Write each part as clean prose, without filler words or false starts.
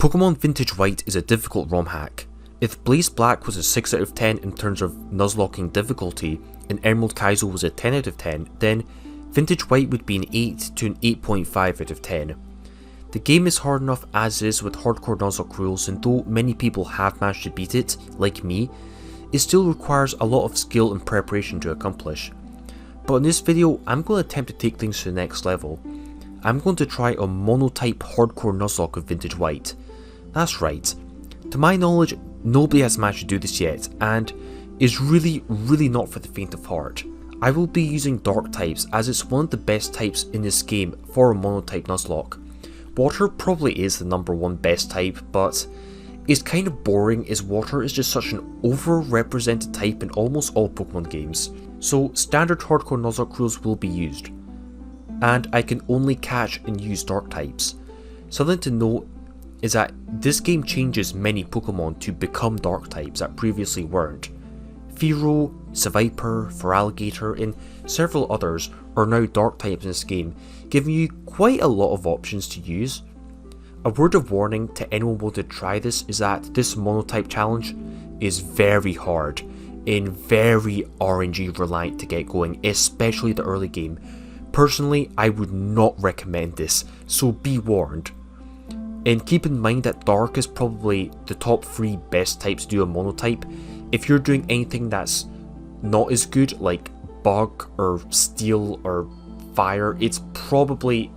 Pokemon Vintage White is a difficult ROM hack. If Blaze Black was a 6 out of 10 in terms of Nuzlocking difficulty, and Emerald Kaizo was a 10 out of 10, then Vintage White would be an 8 to an 8.5 out of 10. The game is hard enough as is with Hardcore Nuzlocke rules, and though many people have managed to beat it, like me, it still requires a lot of skill and preparation to accomplish. But in this video, I'm going to attempt to take things to the next level. I'm going to try a Monotype Hardcore Nuzlocke of Vintage White. That's right, to my knowledge, nobody has managed to do this yet, and is really not for the faint of heart. I will be using dark types as it's one of the best types in this game for a Monotype Nuzlocke. Water probably is the number one best type, but it's kind of boring as water is just such an over-represented type in almost all Pokemon games. So standard Hardcore Nuzlocke rules will be used, and I can only catch and use dark types. Something to note is that this game changes many Pokemon to become dark types that previously weren't. Fearow, Seviper, feraligatr and several others are now dark types in this game, giving you quite a lot of options to use. A word of warning to anyone wanting to try this is that this Monotype challenge is very hard and very RNG reliant to get going, especially the early game. Personally, I would not recommend this, so be warned. And keep in mind that Dark is probably the top 3 best types to do a Monotype. If you're doing anything that's not as good, like Bug or Steel or Fire, it's probably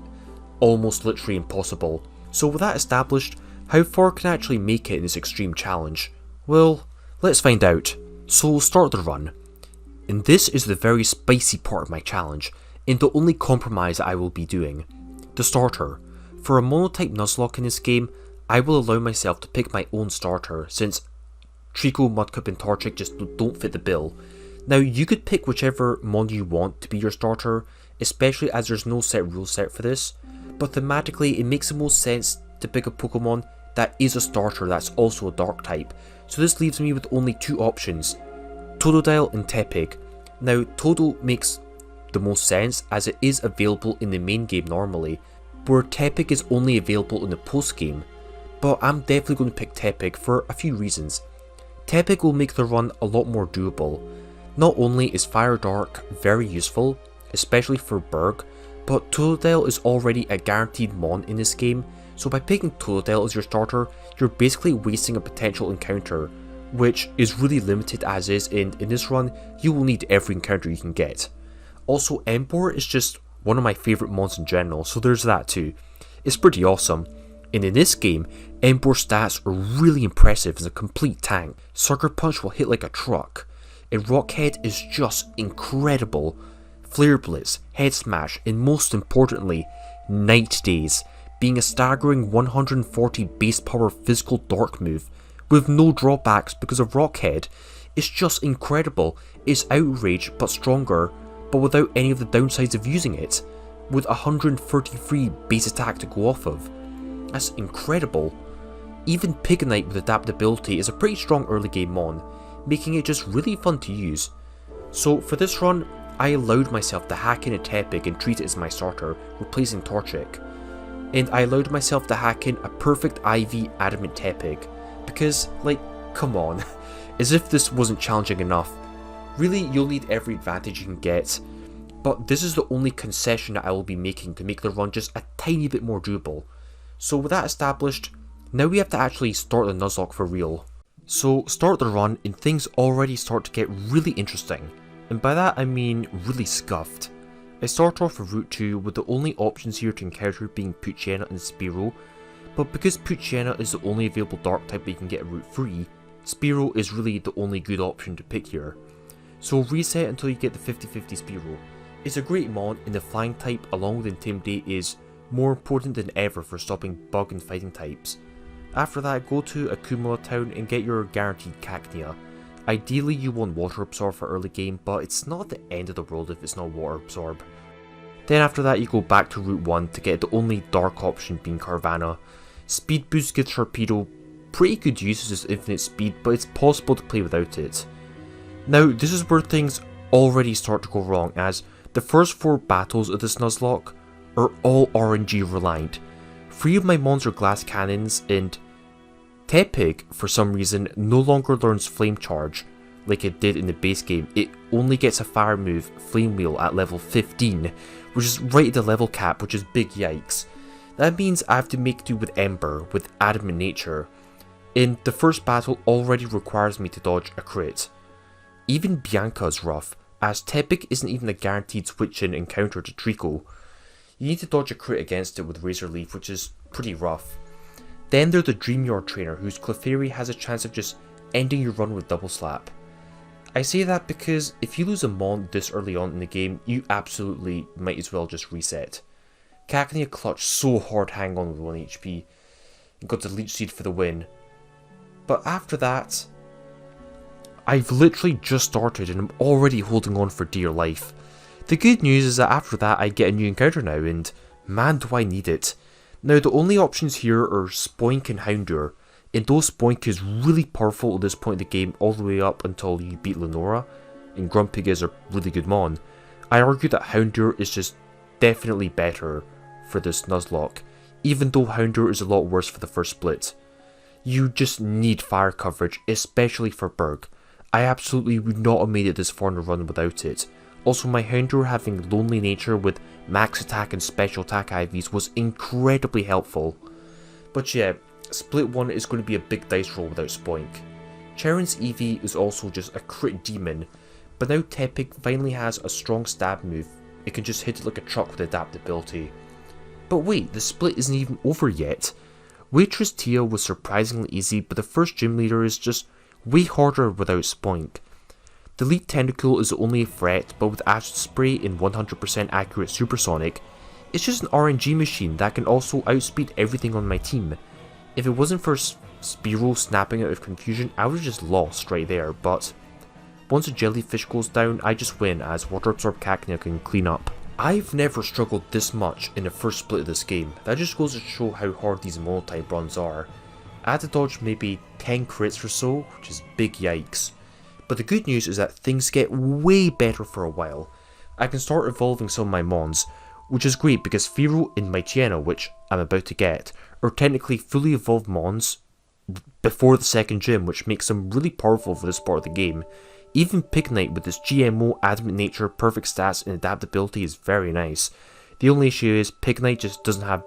almost literally impossible. So with that established, how far can I actually make it in this extreme challenge? Well, let's find out. So start the run. And this is the very spicy part of my challenge, and the only compromise I will be doing. The starter. For a Monotype Nuzlocke in this game, I will allow myself to pick my own starter, since Trico, Mudkip and Torchic just don't fit the bill. Now you could pick whichever mon you want to be your starter, especially as there's no set rule set for this, but thematically it makes the most sense to pick a Pokemon that is a starter that's also a dark type, so this leaves me with only 2 options, Totodile and Tepig. Now Todo makes the most sense as it is available in the main game normally, where Tepig is only available in the post game, but I'm definitely going to pick Tepig for a few reasons. Tepig will make the run a lot more doable. Not only is Fire Dark very useful, especially for Berg, but Totodile is already a guaranteed mon in this game, so by picking Totodile as your starter, you're basically wasting a potential encounter, which is really limited as is, and in this run, you will need every encounter you can get. Also, Emboar is just one of my favourite mons in general, so there's that too. It's pretty awesome. And in this game, Emboar's stats are really impressive as a complete tank. Sucker Punch will hit like a truck, and Rock Head is just incredible. Flare Blitz, Head Smash, and most importantly, Night Daze, being a staggering 140 base power physical dark move, with no drawbacks because of Rock Head. It's just incredible. It's Outrage but stronger, but without any of the downsides of using it, with 133 base attack to go off of. That's incredible. Even Pigonite with adaptability is a pretty strong early game mon, making it just really fun to use. So for this run, I allowed myself to hack in a Tepig and treat it as my starter, replacing Torchic. And I allowed myself to hack in a perfect IV Adamant Tepig, because, like, come on, as if this wasn't challenging enough. Really, you'll need every advantage you can get, but this is the only concession that I will be making to make the run just a tiny bit more doable. So with that established, now we have to actually start the Nuzlocke for real. So start the run and things already start to get really interesting, and by that I mean really scuffed. I start off with Route 2 with the only options here to encounter being Poochyena and Spearow, but because Poochyena is the only available dark type that you can get at Route 3, Spearow is really the only good option to pick here. So reset until you get the 50-50 Spearow. It's a great mon, and the flying type along with Intimidate is more important than ever for stopping bug and fighting types. After that, go to Akumula Town and get your guaranteed Cacnea. Ideally you want Water Absorb for early game, but it's not the end of the world if it's not Water Absorb. Then after that you go back to Route 1 to get the only dark option being Carvanha. Speed Boost gives Sharpedo pretty good use as infinite speed, but it's possible to play without it. Now this is where things already start to go wrong, as the first 4 battles of this Nuzlocke are all RNG reliant. 3 of my mons are glass cannons, and Tepig, for some reason, no longer learns Flame Charge like it did in the base game. It only gets a fire move, Flame Wheel, at level 15, which is right at the level cap, which is big yikes. That means I have to make do with Ember, with Adamant Nature, and the first battle already requires me to dodge a crit. Even Bianca is rough, as Tepig isn't even a guaranteed switch-in encounter to Trico. You need to dodge a crit against it with Razor Leaf, which is pretty rough. Then there's the Dreamyard trainer, whose Clefairy has a chance of just ending your run with Double Slap. I say that because if you lose a Mon this early on in the game, you absolutely might as well just reset. Cacnea clutched so hard hang on with 1 HP, and got the Leech Seed for the win. But after that, I've literally just started and I'm already holding on for dear life. The good news is that after that I get a new encounter now, and man do I need it. Now the only options here are Spoink and Houndour, and though Spoink is really powerful at this point in the game all the way up until you beat Lenora, and Grumpig is a really good mon, I argue that Houndour is just definitely better for this Nuzlocke, even though Houndour is a lot worse for the first split. You just need fire coverage, especially for Berg. I absolutely would not have made it this far in the run without it. Also, my Houndour having Lonely Nature with max attack and special attack IVs was incredibly helpful. But yeah, split 1 is going to be a big dice roll without Spoink. Charon's Eevee is also just a crit demon, but now Tepig finally has a strong stab move. It can just hit it like a truck with adaptability. But wait, the split isn't even over yet. Waitress Tia was surprisingly easy, but the first gym leader is just way harder without Spoink. The lead Tentacle is only a threat, but with Acid Spray and 100% accurate Supersonic, it's just an RNG machine that can also outspeed everything on my team. If it wasn't for Spearow snapping out of confusion, I would have just lost right there, but once a Jellyfish goes down, I just win as Water Absorb Cacnea can clean up. I've never struggled this much in the first split of this game. That just goes to show how hard these Monotype runs are. I had to dodge maybe 10 crits or so, which is big yikes. But the good news is that things get way better for a while. I can start evolving some of my mons, which is great because Fearow and Mytiena, which I'm about to get, are technically fully evolved mons before the second gym, which makes them really powerful for this part of the game. Even Pignite with its GMO, Adamant Nature, perfect stats and adaptability is very nice. The only issue is Pignite just doesn't have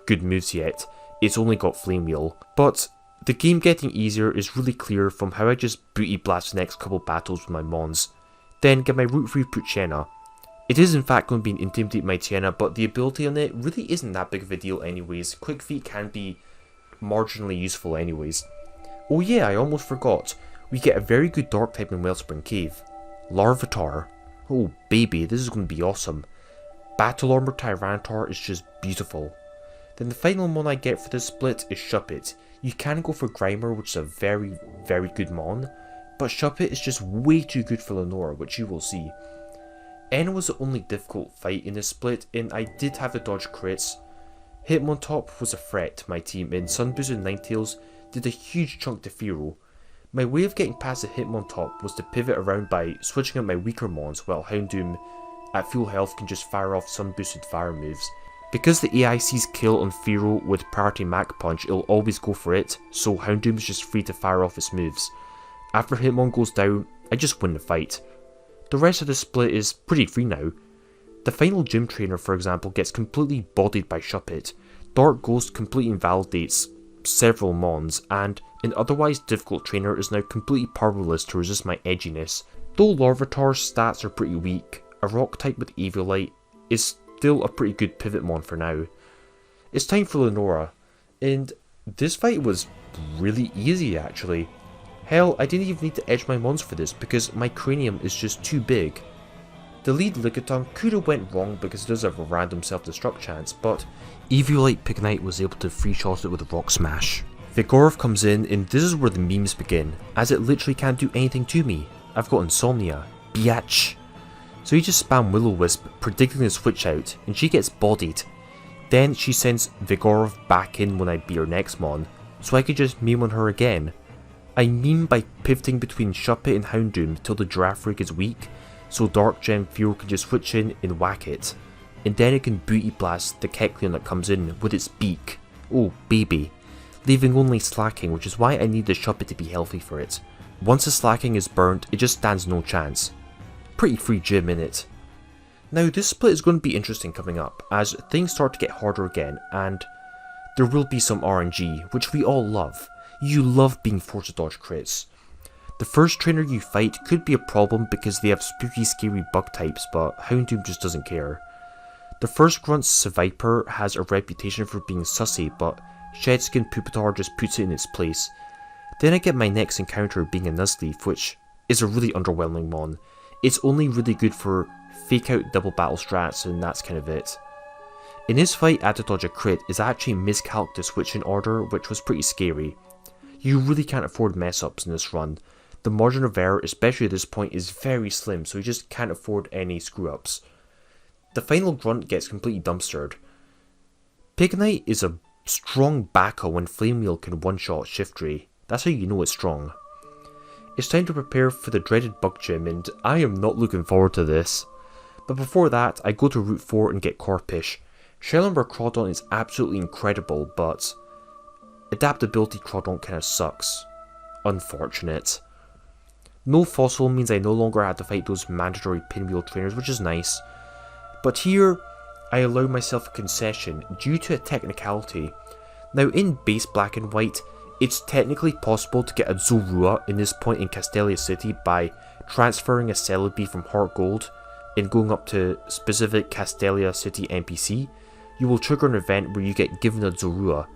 good moves yet, it's only got Flame Wheel. But the game getting easier is really clear from how I just booty blast the next couple battles with my mons. Then get my Root Free Poochyena. It is in fact going to be an Intimidate Mytiena, but the ability on it really isn't that big of a deal anyways. Quick Feet can be marginally useful anyways. Oh yeah, I almost forgot. We get a very good Dark type in Wellspring Cave. Larvitar. Oh baby, this is going to be awesome. Battle Armor Tyranitar is just beautiful. Then the final mon I get for this split is Shuppet. You can go for Grimer, which is a very good mon, but Shuppet is just way too good for Lenora, which you will see. N was the only difficult fight in this split, and I did have to dodge crits. Hitmontop was a threat to my team, and Sunboost and Ninetales did a huge chunk to Fearow. My way of getting past the Hitmontop was to pivot around by switching out my weaker mons, while Houndoom at full health can just fire off Sunboosted fire moves. Because the AI sees kill on Fearow with priority Mach Punch, it'll always go for it, so Houndoom is just free to fire off its moves. After Hitmon goes down, I just win the fight. The rest of the split is pretty free now. The final gym trainer, for example, gets completely bodied by Shuppet. Dark Ghost completely invalidates several mons, and an otherwise difficult trainer is now completely powerless to resist my edginess. Though Larvitar's stats are pretty weak, a rock type with Eviolite is still a pretty good pivot mon for now. It's time for Lenora, and this fight was really easy actually. Hell, I didn't even need to edge my mons for this because my cranium is just too big. The lead Lickitung could have went wrong because it does have a random self-destruct chance, but Eviolite Pignite was able to free shot it with a Rock Smash. Vigoroth comes in, and this is where the memes begin, as it literally can't do anything to me. I've got Insomnia. Biatch. So you just spam Will-O-Wisp, predicting the switch out, and she gets bodied. Then she sends Vigoroth back in when I beat her next mon, so I could just meme on her again. I meme by pivoting between Shuppet and Houndoom till the Girafarig is weak, so Dark Gem Fearow can just switch in and whack it. And then it can booty blast the Kecleon that comes in with its beak. Oh baby. leaving only slacking, which is why I need the Shuppet to be healthy for it. Once the slacking is burnt, it just stands no chance. Pretty free gym in it. Now this split is going to be interesting coming up, as things start to get harder again, and there will be some RNG, which we all love. You love being forced to dodge crits. The first trainer you fight could be a problem because they have spooky scary bug types, but Houndoom just doesn't care. The first grunt's seviper has a reputation for being sussy, but Shedskin Pupitar just puts it in its place. Then I get my next encounter being a Nuzleaf, which is a really underwhelming mon. It's only really good for fake out double battle strats, and that's kind of it. In his fight, I had to dodge a crit is actually miscalculated the switch in order, which was pretty scary. You really can't afford mess ups in this run. The margin of error, especially at this point, is very slim, so you just can't afford any screw ups. The final grunt gets completely dumpstered. Pignite is a strong backer when Flamewheel can one-shot Shiftry. That's how you know it's strong. It's time to prepare for the dreaded bug gym, and I am not looking forward to this. But before that, I go to Route 4 and get Corpish. Shellenberg Crawdon is absolutely incredible, but adaptability Crawdon kinda sucks. Unfortunate. No fossil means I no longer have to fight those mandatory pinwheel trainers, which is nice. But here, I allow myself a concession due to a technicality. Now in base black and white, it's technically possible to get a Zorua in this point in Castelia City by transferring a Celebi from Heart Gold and going up to specific Castelia City NPC. You will trigger an event where you get given a Zorua.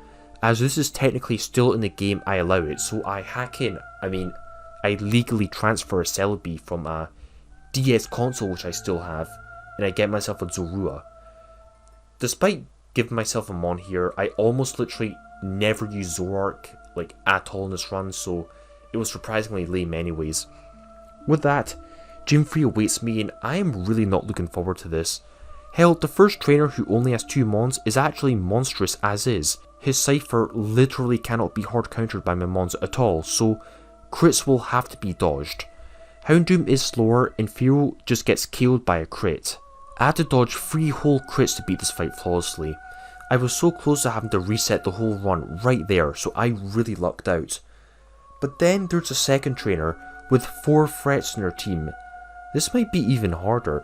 As this is technically still in the game, I allow it, so I hack in, I legally transfer a Celebi from a DS console, which I still have, and I get myself a Zorua. Despite giving myself a mon here, I almost literally never use Zoroark at all in this run, so it was surprisingly lame anyways. With that, Gym 3 awaits me, and I am really not looking forward to this. Hell, the first trainer who only has 2 mons is actually monstrous as is. His Cypher literally cannot be hard countered by my mons at all, so crits will have to be dodged. Houndoom is slower, and fearow just gets killed by a crit. I had to dodge 3 whole crits to beat this fight flawlessly. I was so close to having to reset the whole run right there, so I really lucked out. But then there's a second trainer with 4 threats in her team. This might be even harder.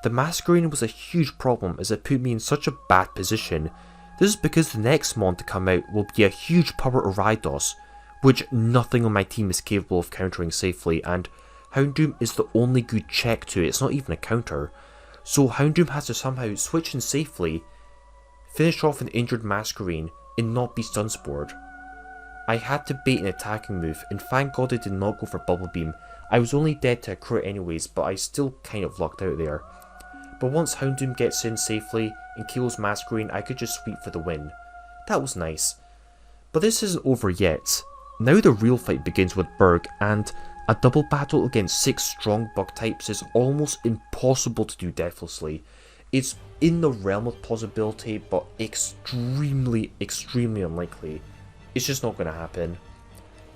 The Masquerain was a huge problem as it put me in such a bad position. This is because the next mon to come out will be a huge power Aridos, which nothing on my team is capable of countering safely, and Houndoom is the only good check to it. It's not even a counter. So Houndoom has to somehow switch in safely, finish off an injured Masquerain, and not be stun spored. I had to bait an attacking move, and thank god I did not go for Bubble Beam. I was only dead to a crit anyways, but I still kind of lucked out there. But once Houndoom gets in safely and kills Masquerain, I could just sweep for the win. That was nice. But this isn't over yet. Now the real fight begins with Berg, and a double battle against 6 strong bug types is almost impossible to do deathlessly. It's in the realm of possibility, but extremely unlikely. It's just not going to happen.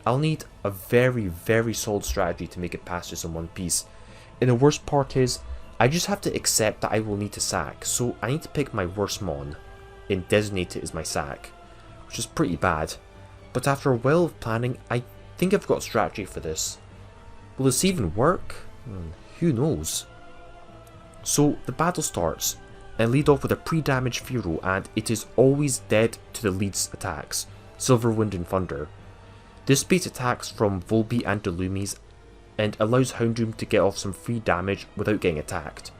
I'll need a very solid strategy to make it past this in one piece. And the worst part is, I just have to accept that I will need to sack, so I need to pick my worst mon and designate it as my sack, which is pretty bad. But after a while of planning, I think I've got a strategy for this. Will this even work? Who knows? So the battle starts, and I lead off with a pre-damaged fearow, and it is always dead to the lead's attacks, Silverwind and Thunder. This beats attacks from Volbeat and Delumis, and allows Houndoom to get off some free damage without getting attacked.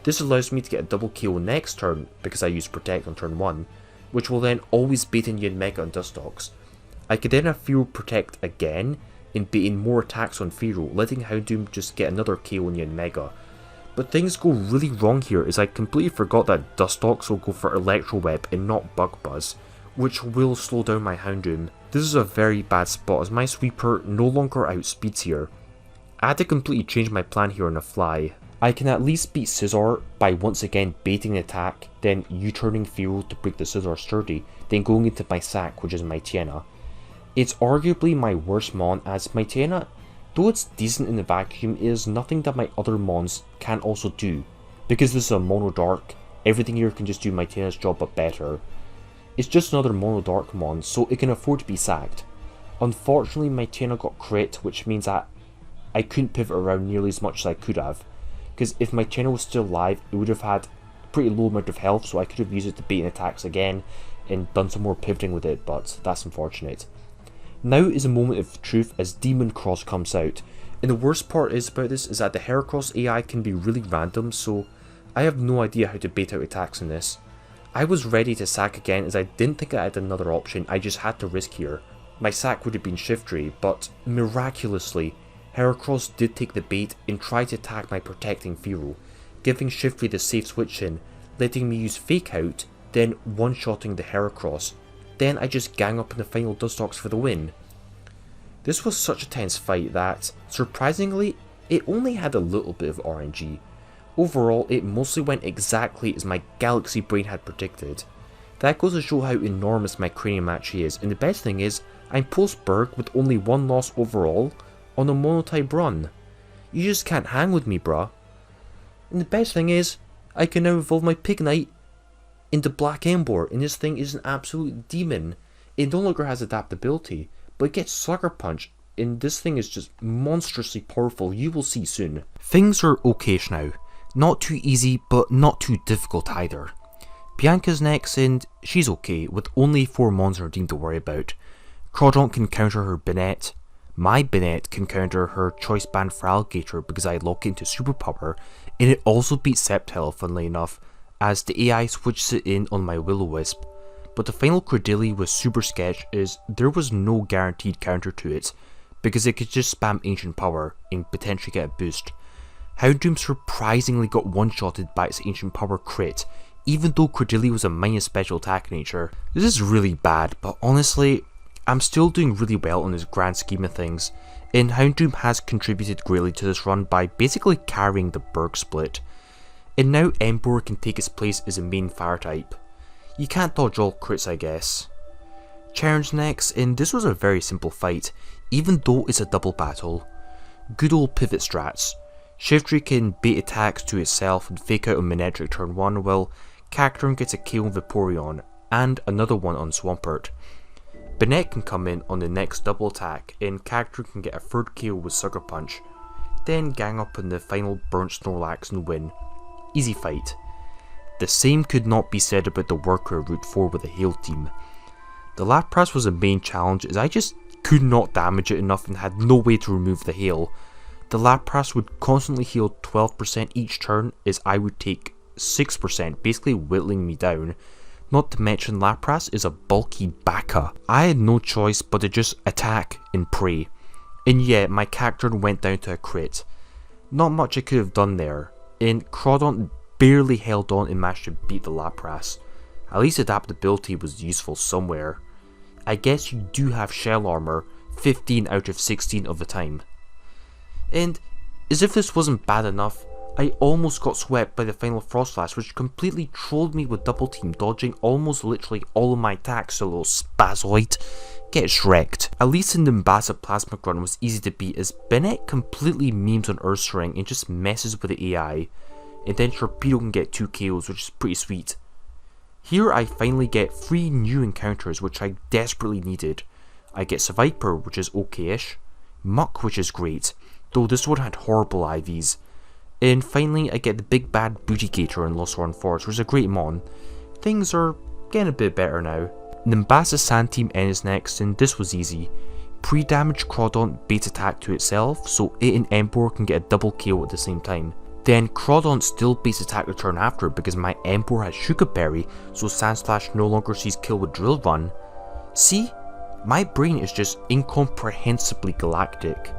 This allows me to get a double KO next turn because I use Protect on turn 1, which will then always bait in Yanmega and Dustox. I could then have fearow Protect again, and bait in more attacks on fearow, letting Houndoom just get another KO on Yanmega. But things go really wrong here as I completely forgot that Dustox will go for Electro Web and not Bug Buzz, which will slow down my Houndoom. This is a very bad spot as my sweeper no longer outspeeds here. I had to completely change my plan here on the fly. I can at least beat Scizor by once again baiting an attack, then U-turning fearow to break the Scizor sturdy, then going into my sack, which is Mightyena. It's arguably my worst mon, as Mightyena, though it's decent in the vacuum, is nothing that my other mons can also do. Because this is a mono dark, everything here can just do Mightyena's job but better. It's just another mono dark mon, so it can afford to be sacked. Unfortunately, my channel got crit, which means that I couldn't pivot around nearly as much as I could have, because if my channel was still live, it would have had a pretty low amount of health, so I could have used it to bait in attacks again and done some more pivoting with it, but that's unfortunate. Now is a moment of truth as Demon Cross comes out, and the worst part about this is that the Heracross AI can be really random, so I have no idea how to bait out attacks in this. I was ready to sack again as I didn't think I had another option, I just had to risk here. My sack would have been Shiftry, but miraculously, Heracross did take the bait and tried to attack my protecting fearow, giving Shiftry the safe switch in, letting me use Fake Out, then one-shotting the Heracross. Then I just gang up in the final Nuzlocke for the win. This was such a tense fight that, surprisingly, it only had a little bit of RNG. Overall, it mostly went exactly as my galaxy brain had predicted. That goes to show how enormous my cranium actually is, and the best thing is, I'm post-Berg with only one loss overall on a Monotype run. You just can't hang with me, bruh. And the best thing is, I can now evolve my Pignite into Black Ember, and this thing is an absolute demon. It no longer has adaptability, but it gets Sucker Punch, and this thing is just monstrously powerful, you will see soon. Things are okayish now. Not too easy, but not too difficult either. Bianca's next, and she's okay, with only 4 mons in her team to worry about. Crawdaunt can counter her Banette. My Banette can counter her choice band Feraligatr because I lock it into superpower, and it also beats Sceptile, funnily enough, as the AI switches it in on my Will-O-Wisp. But the final Cordillera was super sketch as there was no guaranteed counter to it, because it could just spam Ancient Power and potentially get a boost. Houndoom surprisingly got one-shotted by its Ancient Power crit, even though Cordillera was a minus special attack nature. This is really bad, but honestly, I'm still doing really well in this grand scheme of things, and Houndoom has contributed greatly to this run by basically carrying the Berg split. And now Ember can take its place as a main fire type. You can't dodge all crits, I guess. Charon's next, and this was a very simple fight, even though it's a double battle. Good old pivot strats. Shiftry can bait attacks to itself and fake out on Manectric turn 1, while Cacturn gets a kill on Vaporeon, and another one on Swampert. Banette can come in on the next double attack, and Cacturn can get a third kill with Sucker Punch, then gang up on the final Burnt Snorlax and win. Easy fight. The same could not be said about the worker Route 4 with the Hail team. The Lapras was a main challenge as I just could not damage it enough and had no way to remove the Hail. The Lapras would constantly heal 12% each turn as I would take 6%, basically whittling me down. Not to mention Lapras is a bulky baka. I had no choice but to just attack and pray. And yeah, my Cacturn went down to a crit. Not much I could have done there, and Crawdaunt barely held on and managed to beat the Lapras. At least adaptability was useful somewhere. I guess you do have shell armor 15 out of 16 of the time. And as if this wasn't bad enough, I almost got swept by the final Frostlass, which completely trolled me with double team, dodging almost literally all of my attacks, so little spazoid. Get shreked. At least in the Nimbasa Plasmic run was easy to beat as Banette completely memes on Ursaring and just messes with the AI, and then Torpedo can get 2 KOs, which is pretty sweet. Here I finally get 3 new encounters which I desperately needed. I get Seviper, which is okay-ish, Muck, which is great, though this one had horrible IVs, and finally I get the big bad Bootygator in Lost Run Forest, which is a great mon. Things are getting a bit better now. Nimbasa Sand Team N is next, and this was easy. Pre-damage Crawdaunt bait attack to itself, so it and Ember can get a double KO at the same time. Then Crawdaunt still baits attack the turn after because my Ember has Shuka Berry, so Sandslash no longer sees kill with Drill Run. See? My brain is just incomprehensibly galactic.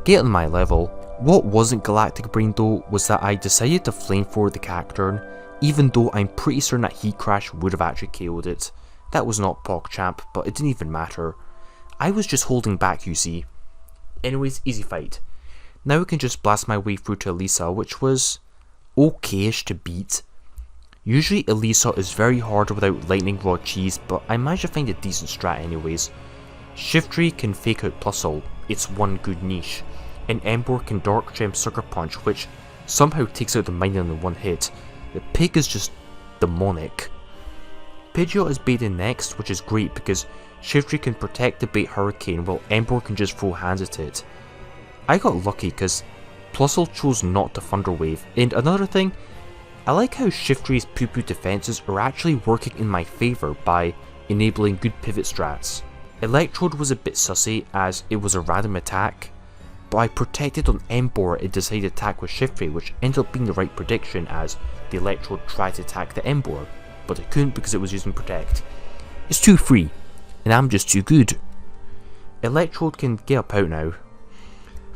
Get on my level. What wasn't galactic brain though was that I decided to flame forward the Cacturn, even though I'm pretty certain that Heat Crash would have actually KO'd it. That was not PogChamp, but it didn't even matter. I was just holding back, you see. Anyways, easy fight. Now I can just blast my way through to Elisa, which was okay-ish to beat. Usually Elisa is very hard without Lightning Rod Cheese, but I managed to find a decent strat anyways. Shiftry can fake out Plusle, it's one good niche, and Ember can Dark Gem Sucker Punch, which somehow takes out the Minion in one hit. The pig is just demonic. Pidgeot is baited next, which is great because Shiftry can protect the bait Hurricane while Ember can just throw hands at it. I got lucky because Plusle chose not to Thunder Wave, and another thing, I like how Shiftry's poo-poo defenses are actually working in my favour by enabling good pivot strats. Electrode was a bit sussy as it was a random attack, but I protected on Ember and decided to attack with Shiftry, which ended up being the right prediction as the Electrode tried to attack the Ember, but it couldn't because it was using Protect. It's too free, and I'm just too good. Electrode can get up out now,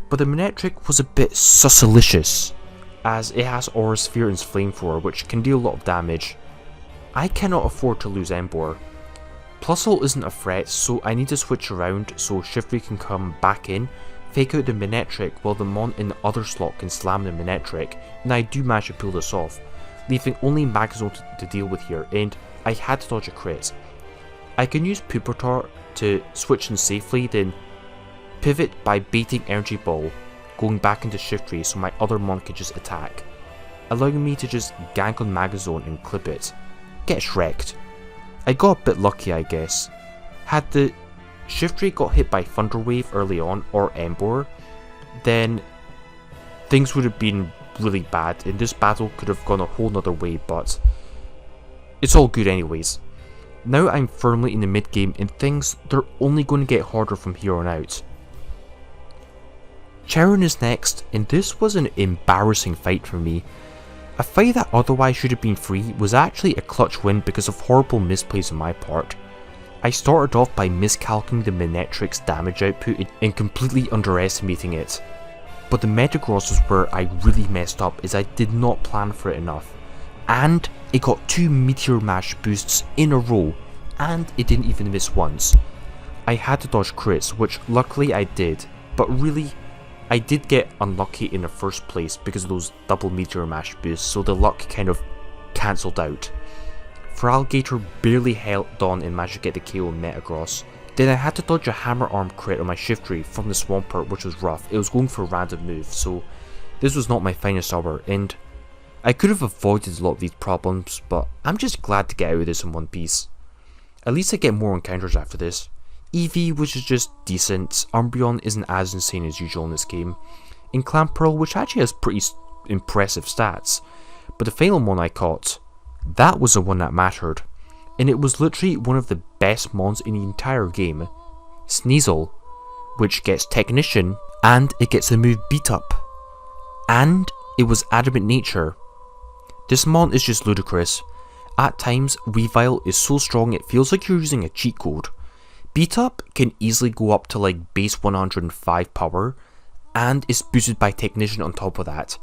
but the Monotype was a bit Chad-ilicious, as it has Aura Sphere and Flamethrower, which can deal a lot of damage. I cannot afford to lose Ember. Plusle isn't a threat, so I need to switch around so Shiftry can come back in, fake out the Monotype while the Mon in the other slot can slam the Monotype, and I do manage to pull this off, leaving only Magazone to deal with here, and I had to dodge a crit. I can use Pupitar to switch in safely, then pivot by baiting Energy Ball, going back into Shiftry so my other Mon can just attack, allowing me to just gank on Magazone and clip it. Gets wrecked. I got a bit lucky, I guess. Had the Shiftry got hit by Thunder Wave early on, or Ember, then things would have been really bad, and this battle could have gone a whole nother way, but it's all good anyways. Now I'm firmly in the mid game, and things, they're only going to get harder from here on out. Charon is next, and this was an embarrassing fight for me. A fight that otherwise should have been free was actually a clutch win because of horrible misplays on my part. I started off by miscalculating the Monotype's damage output and completely underestimating it. But the Metagross was where I really messed up, as I did not plan for it enough. And it got 2 Meteor Mash boosts in a row, and it didn't even miss once. I had to dodge crits, which luckily I did, but really, I did get unlucky in the first place because of those double Meteor Mash boosts, so the luck kind of cancelled out. Feraligatr barely held on and managed to get the KO on Metagross. Then I had to dodge a Hammer Arm crit on my Shiftry from the Swampert, which was rough. It was going for a random move, so this was not my finest hour, and I could have avoided a lot of these problems, but I'm just glad to get out of this in one piece. At least I get more encounters after this. Eevee, which is just decent. Umbreon isn't as insane as usual in this game. And Clamperl, which actually has pretty impressive stats. But the final one I caught, that was the one that mattered. And it was literally one of the best mons in the entire game. Sneasel, which gets Technician, and it gets the move Beat Up. And it was Adamant Nature. This mon is just ludicrous. At times, Weavile is so strong it feels like you're using a cheat code. Beat Up can easily go up to like base 105 power, and is boosted by Technician on top of that.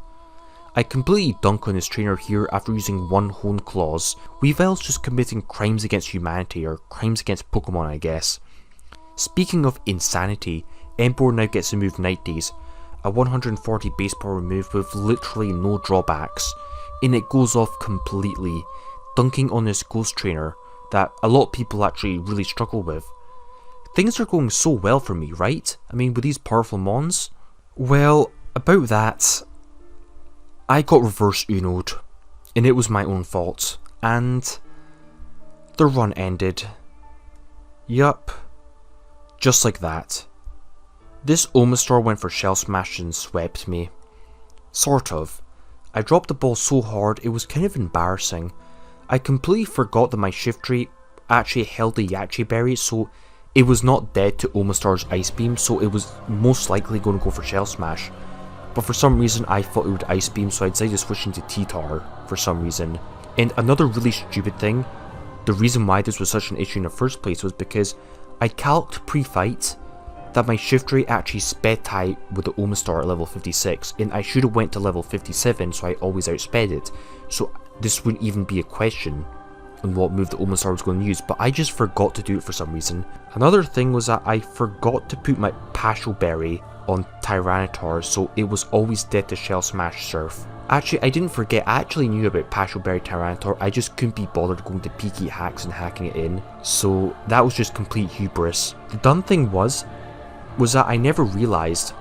I completely dunk on this trainer here after using one Hone Claws. Weavile's just committing crimes against humanity, or crimes against Pokemon I guess. Speaking of insanity, Ember now gets the move Night Days, a 140 base power move with literally no drawbacks, and it goes off completely, dunking on this Ghost Trainer that a lot of people actually really struggle with. Things are going so well for me, right? I mean, with these powerful mons? Well, about that, I got reverse Uno'd, and it was my own fault, and the run ended. Yup, just like that. This Omastar went for Shell Smash and swept me. Sort of. I dropped the ball so hard it was kind of embarrassing. I completely forgot that my Shiftry actually held the Yache Berry, so it was not dead to Omastar's Ice Beam, so it was most likely going to go for Shell Smash. But for some reason I thought it would Ice Beam, so I decided to switch into T-Tar for some reason. And another really stupid thing, the reason why this was such an issue in the first place was because I calced pre-fight that my Shiftry actually sped type with the Omastar at level 56, and I should have went to level 57 so I always outsped it, so this wouldn't even be a question on what move the Omastar was going to use, but I just forgot to do it for some reason. Another thing was that I forgot to put my Pasho Berry on Tyranitar, so it was always dead to Shell Smash Surf. Actually, I didn't forget, I actually knew about Pasho Berry Tyranitar, I just couldn't be bothered going to peaky hacks and hacking it in, so that was just complete hubris. The dumb thing was that I never realised,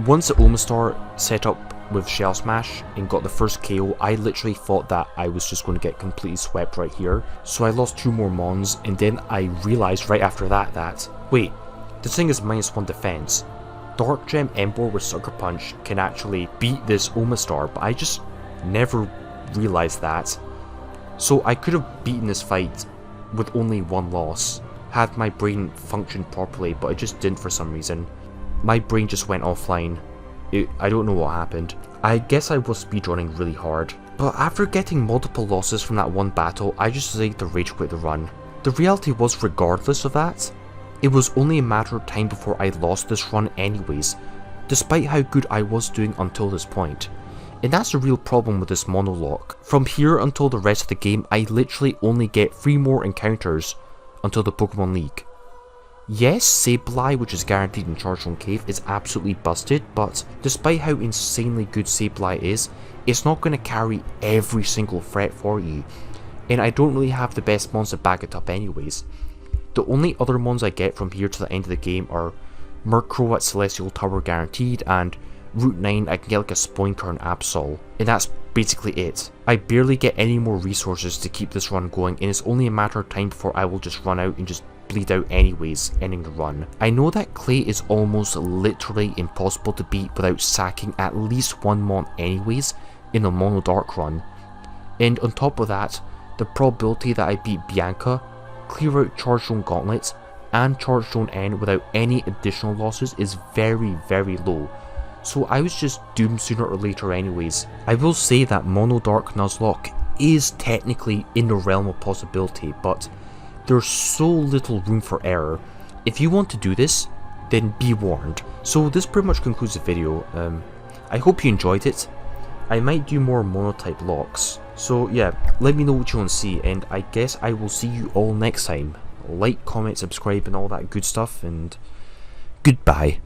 once the Omastar set up with Shell Smash and got the first KO, I literally thought that I was just going to get completely swept right here. So I lost 2 more mons, and then I realised right after that, wait, this thing is -1 defense. Dark Gem Embor with Sucker Punch can actually beat this Omastar, but I just never realised that. So I could have beaten this fight with only 1 loss, had my brain functioned properly, but it just didn't for some reason. My brain just went offline. I don't know what happened. I guess I was speedrunning really hard. But after getting multiple losses from that one battle, I just decided to rage quit the run. The reality was, regardless of that, it was only a matter of time before I lost this run anyways, despite how good I was doing until this point. And that's the real problem with this monologue. From here until the rest of the game, I literally only get 3 more encounters until the Pokemon League. Yes, Sableye, which is guaranteed in Chargestone Cave, is absolutely busted, but despite how insanely good Sableye is, it's not going to carry every single threat for you, and I don't really have the best mons to back it up anyways. The only other mons I get from here to the end of the game are Murkrow at Celestial Tower guaranteed, and Route 9 I can get like a Spoinker and Absol, and that's basically it. I barely get any more resources to keep this run going, and it's only a matter of time before I will just run out and just bleed out anyways, ending the run. I know that Clay is almost literally impossible to beat without sacking at least 1 mon anyways in a Mono Dark run, and on top of that, the probability that I beat Bianca, clear out Chargestone Gauntlet, and Chargestone N without any additional losses is very, very low. So I was just doomed sooner or later anyways. I will say that Mono Dark Nuzlocke is technically in the realm of possibility, but there's so little room for error. If you want to do this, then be warned. So this pretty much concludes the video. I hope you enjoyed it. I might do more Monotype locks. So yeah, let me know what you want to see, and I guess I will see you all next time. Like, comment, subscribe and all that good stuff, and goodbye.